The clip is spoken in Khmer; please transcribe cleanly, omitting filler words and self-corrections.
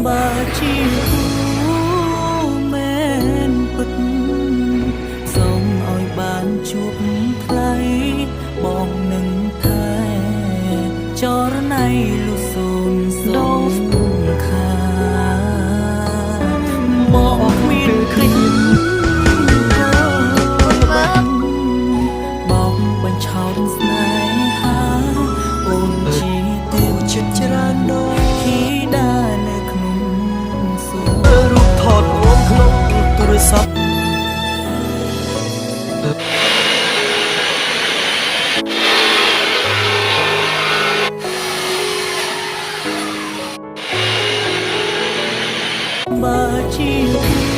បើជាគូមែនពិតសូមឲ្យបានជួបថ្លៃបងនឹងថែចរណៃលុសូនសូមខាបងមានគិតបងបញ្ឆោតស្នេហាអូនជាទូចិត្តច្រើនដល់ធីតានៅក្នុងសួនរូបថតអូនក្នុងទូរស័ព្ទបើជា